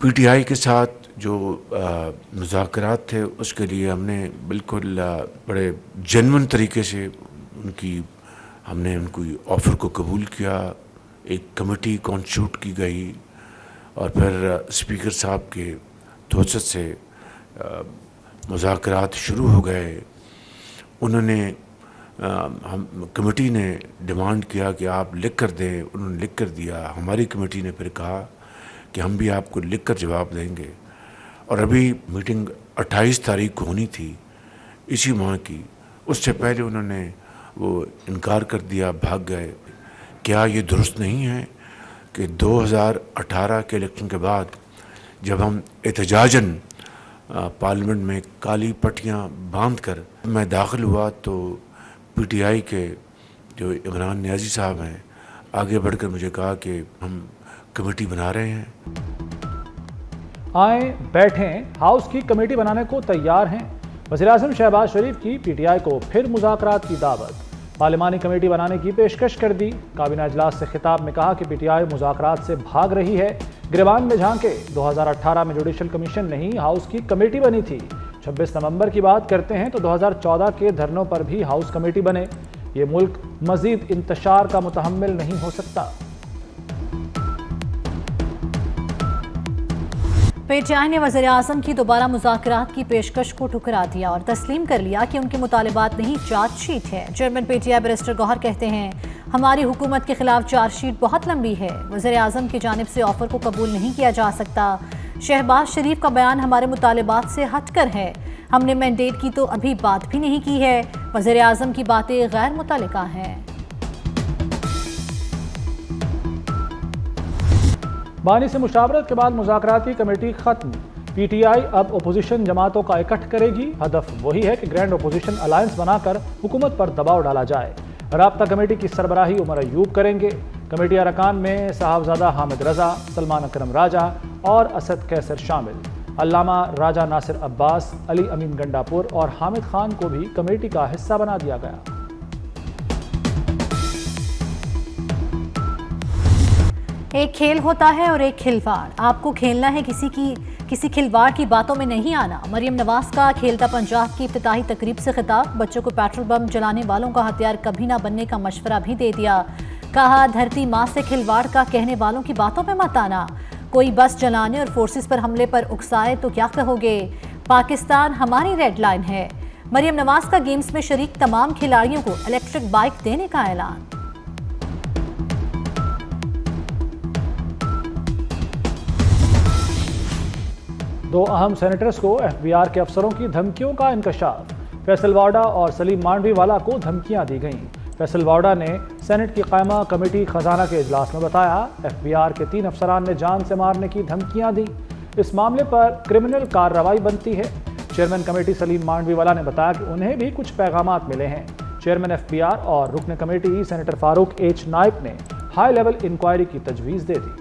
پی T آئی کے ساتھ جو مذاکرات تھے اس کے لیے ہم نے بالکل بڑے جنون طریقے سے ہم نے ان کی آفر کو قبول کیا. ایک کمیٹی کانسٹیٹیوٹ کی گئی اور پھر اسپیکر صاحب کے توسط سے مذاکرات شروع ہو گئے. انہوں نے کمیٹی نے ڈیمانڈ کیا کہ آپ لکھ کر دیں. انہوں نے لکھ کر دیا. ہماری کمیٹی نے پھر کہا کہ ہم بھی آپ کو لکھ کر جواب دیں گے. اور ابھی میٹنگ 28 تاریخ کو ہونی تھی اسی ماہ کی. اس سے پہلے انہوں نے وہ انکار کر دیا, بھاگ گئے. کیا یہ درست نہیں ہے کہ 2018 کے الیکشن کے بعد جب ہم احتجاجاً پارلیمنٹ میں کالی پٹیاں باندھ کر میں داخل ہوا تو پی ٹی آئی کے جو عمران نیازی صاحب ہیں آگے بڑھ کر مجھے کہا کہ ہم کمیٹی بنا رہے ہیں. آئیں بیٹھیں, ہاؤس کی کمیٹی بنانے کو تیار ہیں. وزیراعظم شہباز شریف کی پی ٹی آئی کو پھر مذاکرات کی دعوت. پارلیمانی کمیٹی بنانے کی پیشکش کر دی. کابینہ اجلاس سے خطاب میں کہا کہ پی ٹی آئی مذاکرات سے بھاگ رہی ہے. گریبان میں جھانکے 2018 میں جوڈیشل کمیشن نہیں ہاؤس کی کمیٹی بنی تھی. 26 نومبر کی بات کرتے ہیں تو 2014 کے دھرنوں پر بھی ہاؤس کمیٹی بنے. یہ ملک مزید انتشار کا متحمل نہیں ہو سکتا. پی ٹی آئی نے وزیراعظم کی دوبارہ مذاکرات کی پیشکش کو ٹھکرا دیا اور تسلیم کر لیا کہ ان کے مطالبات نہیں چارج شیٹ ہے. Chairman P T I barrister Gohar کہتے ہیں ہماری حکومت کے خلاف چارج شیٹ بہت لمبی ہے. وزیراعظم کی جانب سے آفر کو قبول نہیں کیا جا سکتا. شہباز شریف کا بیان ہمارے مطالبات سے ہٹ کر ہے. ہم نے مینڈیٹ کی تو ابھی بات بھی نہیں کی ہے. وزیراعظم کی باتیں غیر متعلقہ ہیں. بانی سے مشاورت کے بعد مذاکراتی کمیٹی ختم. پی ٹی آئی اب اپوزیشن جماعتوں کا اکٹھ کرے گی. ہدف وہی ہے کہ گرینڈ اپوزیشن الائنس بنا کر حکومت پر دباؤ ڈالا جائے. رابطہ کمیٹی کی سربراہی عمر ایوب کریں گے. کمیٹی ارکان میں صاحبزادہ حامد رضا, سلمان اکرم راجہ اور اسد کیسر شامل. علامہ راجہ ناصر عباس, علی امین گنڈاپور اور حامد خان کو بھی کمیٹی کا حصہ بنا دیا گیا. ایک کھیل ہوتا ہے اور ایک کھلواڑ. آپ کو کھیلنا ہے, کسی کھلواڑ کی باتوں میں نہیں آنا. مریم نواز کا کھیلتا پنجاب کی افتتاحی تقریب سے خطاب. بچوں کو پیٹرول بم جلانے والوں کا ہتھیار کبھی نہ بننے کا مشورہ بھی دے دیا. کہا دھرتی ماں سے کھلواڑ کا کہنے والوں کی باتوں میں مت آنا. کوئی بس جلانے اور فورسز پر حملے پر اکسائے تو کیا کہو گے. پاکستان ہماری ریڈ لائن ہے. مریم نواز کا گیمز میں شریک تمام کھلاڑیوں کو الیکٹرک بائک دینے کا اعلان. دو اہم سینیٹرز کو ایف بی آر کے افسروں کی دھمکیوں کا انکشاف. فیصل واڈا اور سلیم مانڈوی والا کو دھمکیاں دی گئیں. فیصل واڈا نے سینٹ کی قائمہ کمیٹی خزانہ کے اجلاس میں بتایا ایف بی آر کے 3 افسران نے جان سے مارنے کی دھمکیاں دی. اس معاملے پر کرمنل کارروائی بنتی ہے. چیئرمین کمیٹی سلیم مانڈوی والا نے بتایا کہ انہیں بھی کچھ پیغامات ملے ہیں. چیئرمین ایف بی آر اور رکن کمیٹی سینیٹر فاروق ایچ نائب نے ہائی لیول انکوائری کی تجویز دے دی.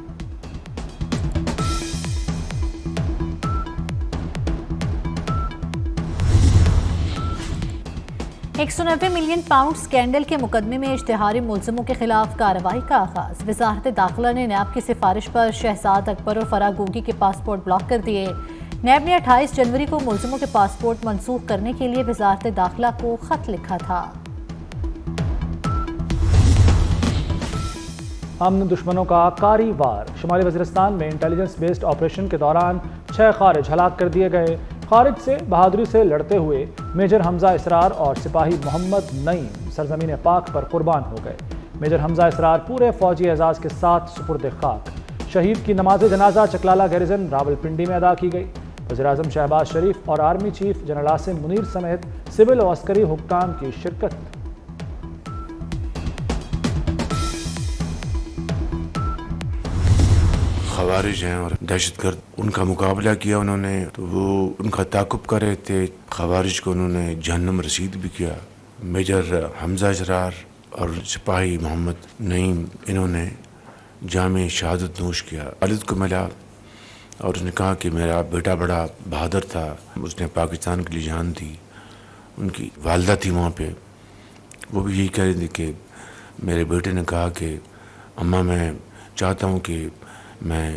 190 ملین پاؤنڈ سکینڈل کے مقدمے میں اشتہاری ملزموں کے خلاف کارروائی کا آغاز. وزارت داخلہ نے نیب کی سفارش پر شہزاد اکبر اور فرح گوگی کے پاسپورٹ بلاک کر دیے. نیب نے 28 جنوری کو ملزموں کے پاسپورٹ منسوخ کرنے کے لیے وزارت داخلہ کو خط لکھا تھا. امن دشمنوں کا کاری وار. شمالی وزیرستان میں انٹیلیجنس بیسڈ آپریشن کے دوران 6 خارج ہلاک کر دیے گئے. خارج سے بہادری سے لڑتے ہوئے میجر حمزہ اسرار اور سپاہی محمد نعیم سرزمین پاک پر قربان ہو گئے. میجر حمزہ اسرار پورے فوجی اعزاز کے ساتھ سپرد خاک. شہید کی نماز جنازہ چکلالہ گیریزن راولپنڈی میں ادا کی گئی. وزیراعظم شہباز شریف اور army chief general Asim Munir سمیت سول و عسکری حکام کی شرکت. خوارج ہیں اور دہشت گرد, ان کا مقابلہ کیا انہوں نے, تو وہ ان کا تعاقب کر رہے تھے. خوارج کو انہوں نے جہنم رسید بھی کیا. میجر حمزہ اسرار اور سپاہی محمد نعیم انہوں نے جام شہادت نوش کیا. والد کو ملا اور اس نے کہا کہ میرا بیٹا بڑا بہادر تھا, اس نے پاکستان کے لیے جان دی. ان کی والدہ تھی وہاں پہ, وہ بھی یہی کہہ رہی تھی کہ میرے بیٹے نے کہا کہ اماں میں چاہتا ہوں کہ میں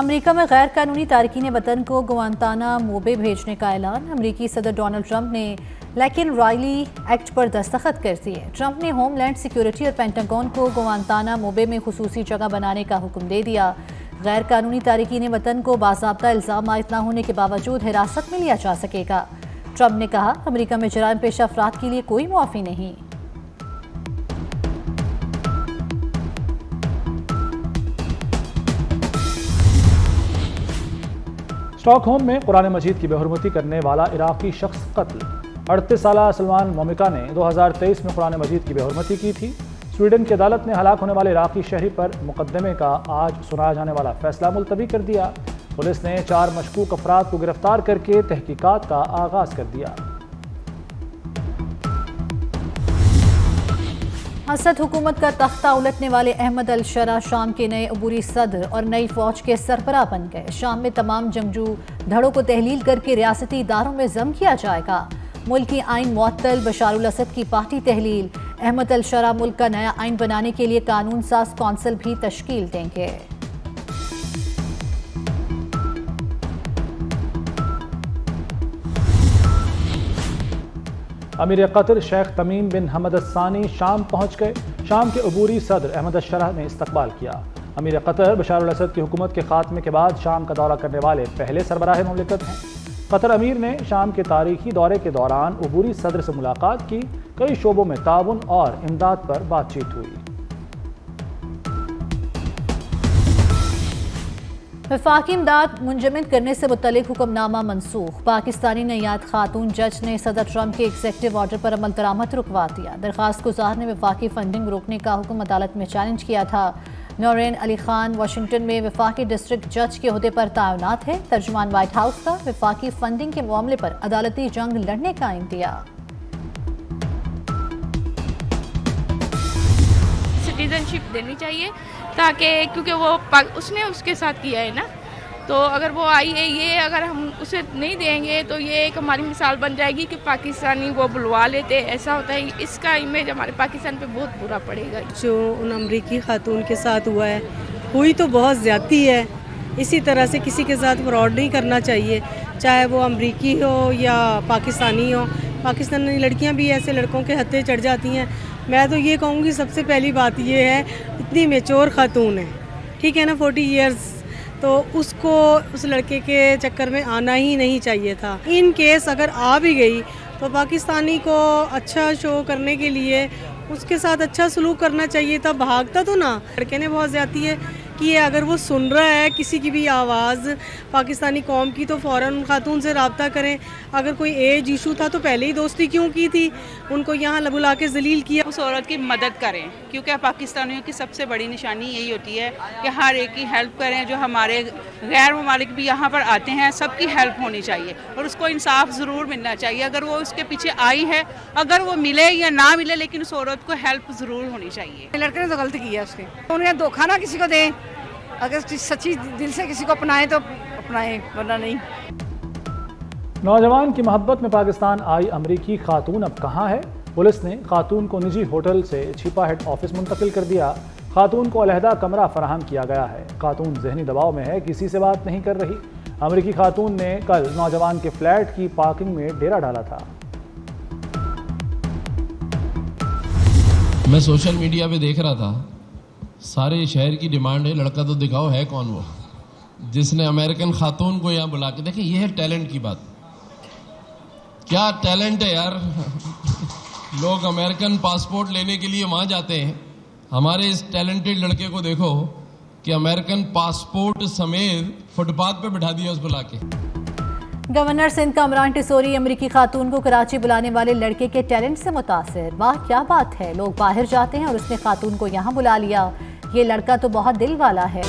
امریکہ میں غیر قانونی تارکین وطن کو گوانتانامو بے بھیجنے کا اعلان۔ امریکی صدر ڈونلڈ ٹرمپ نے لیکن رائلی ایکٹ پر دستخط کر دیے۔ ٹرمپ نے ہوم لینڈ سیکیورٹی اور پینٹاگون کو گوانتانامو بے میں خصوصی جگہ بنانے کا حکم دے دیا۔ غیر قانونی تارکین وطن کو باضابطہ الزام عائد نہ ہونے کے باوجود حراست میں لیا جا سکے گا۔ ٹرمپ نے کہا، امریکہ میں جرائم پیشہ افراد کے لیے کوئی معافی نہیں۔ اسٹاک ہوم میں قرآن مجید کی بے حرمتی کرنے والا عراقی شخص قتل۔ 38 سالہ سلمان مومکا نے 2023 میں قرآن مجید کی بے حرمتی کی تھی۔ سویڈن کی عدالت نے ہلاک ہونے والے عراقی شہری پر مقدمے کا آج سنایا جانے والا فیصلہ ملتوی کر دیا۔ پولیس نے 4 مشکوک افراد کو گرفتار کر کے تحقیقات کا آغاز کر دیا۔ اسد حکومت کا تختہ الٹنے والے احمد الشرا شام کے نئے عبوری صدر اور نئی فوج کے سربراہ بن گئے۔ شام میں تمام جنگجو دھڑوں کو تحلیل کر کے ریاستی اداروں میں ضم کیا جائے گا۔ ملکی آئین معطل، بشار الاسد کی پارٹی تحلیل۔ احمد الشرا ملک کا نیا آئین بنانے کے لیے قانون ساز کونسل بھی تشکیل دیں گے۔ امیر قطر شیخ تمیم بن حمد الثانی شام پہنچ گئے۔ شام کے عبوری صدر احمد الشرا نے استقبال کیا۔ امیر قطر بشار الاسد کی حکومت کے خاتمے کے بعد شام کا دورہ کرنے والے پہلے سربراہ مملکت ہیں۔ قطر امیر نے شام کے تاریخی دورے کے دوران عبوری صدر سے ملاقات کی۔ کئی شعبوں میں تعاون اور امداد پر بات چیت ہوئی۔ وفاقی امداد منجمد کرنے سے متعلق حکم نامہ منسوخ۔ پاکستانی نیاد خاتون جج نے صدر ٹرمپ کے ایگزیکٹو آرڈر پر عمل درآمد رکوا دیا۔ درخواست گزار نے وفاقی فنڈنگ روکنے کا حکم عدالت میں چیلنج کیا تھا۔ نورین علی خان واشنگٹن میں وفاقی ڈسٹرکٹ جج کے عہدے پر تعینات ہے۔ ترجمان وائٹ ہاؤس کا وفاقی فنڈنگ کے معاملے پر عدالتی جنگ لڑنے کا عندیہ۔ سٹیزن شپ دینی چاہیے تاکہ کیونکہ وہ اس نے اس کے ساتھ کیا ہے نا، تو اگر وہ آئی ہے یہ اگر ہم اسے نہیں دیں گے تو یہ ایک ہماری مثال بن جائے گی کہ پاکستانی وہ بلوا لیتے، ایسا ہوتا ہے۔ اس کا امیج ہمارے پاکستان پہ بہت برا پڑے گا۔ جو ان امریکی خاتون کے ساتھ ہوا ہے ہوئی تو بہت زیادتی ہے۔ اسی طرح سے کسی کے ساتھ فراڈ نہیں کرنا چاہیے، چاہے وہ امریکی ہو یا پاکستانی ہو۔ پاکستانی لڑکیاں بھی ایسے لڑکوں کے ہتھے چڑھ جاتی ہیں۔ میں تو یہ کہوں گی سب سے پہلی بات یہ ہے، اتنی میچور خاتون ہے، ٹھیک ہے نا، 40 ایئرز، تو اس کو اس لڑکے کے چکر میں آنا ہی نہیں چاہیے تھا۔ ان کیس اگر آ بھی گئی تو پاکستانی کو اچھا شو کرنے کے لیے اس کے ساتھ اچھا سلوک کرنا چاہیے تھا، بھاگتا تو نہ۔ لڑکے نے بہت زیادتی ہے کہ اگر وہ سن رہا ہے کسی کی بھی آواز پاکستانی قوم کی تو فوراً خاتون سے رابطہ کریں۔ اگر کوئی ایج ایشو تھا تو پہلے ہی دوستی کیوں کی تھی، ان کو یہاں بلا کے ذلیل کیا۔ اس عورت کی مدد کریں، کیونکہ پاکستانیوں کی سب سے بڑی نشانی یہی ہوتی ہے کہ ہر ایک کی ہیلپ کریں۔ جو ہمارے غیر ممالک بھی یہاں پر آتے ہیں سب کی ہیلپ ہونی چاہیے اور اس کو انصاف ضرور ملنا چاہیے۔ اگر وہ اس کے پیچھے آئی ہے، اگر وہ ملے یا نہ ملے، لیکن اس عورت کو ہیلپ ضرور ہونی چاہیے۔ لڑکے نے تو غلط کیا اس کے، انہیں دھوکہ نہ کسی کو دیں، اگر سچی دل سے کسی کو اپنائیں تو اپنائیں، ورنہ نہیں۔ نوجوان کی محبت میں پاکستان آئی امریکی خاتون اب کہاں ہے؟ پولیس نے خاتون کو نجی ہوٹل سے چھپا ہیڈ آفس منتقل کر دیا۔ خاتون کو علیحدہ کمرہ فراہم کیا گیا ہے۔ خاتون ذہنی دباؤ میں ہے، کسی سے بات نہیں کر رہی۔ امریکی خاتون نے کل نوجوان کے فلیٹ کی پارکنگ میں ڈیرا ڈالا تھا۔ میں سوشل میڈیا پہ دیکھ رہا تھا، سارے شہر کی ڈیمانڈ ہے لڑکا تو دکھاؤ ہے کون وہ جس نے امریکن خاتون کو یہاں بلا کے، دیکھیں یہ ہے ٹیلنٹ کی بات، کیا ٹیلنٹ ہے یار۔ لوگ امریکن پاسپورٹ لینے کے لیے وہاں جاتے ہیں، ہمارے اس ٹیلنٹڈ لڑکے کو دیکھو کہ امریکن پاسپورٹ سمیت فٹ پاتھ پہ بٹھا دیا اس بلا کے۔ گورنر سندھ کامران ٹیسوری امریکی خاتون کو کراچی بلانے والے لڑکے کے ٹیلنٹ سے متاثر۔ واہ کیا بات ہے، لوگ باہر جاتے ہیں اور اس نے خاتون کو یہاں بلا لیا، یہ لڑکا تو بہت دل والا ہے۔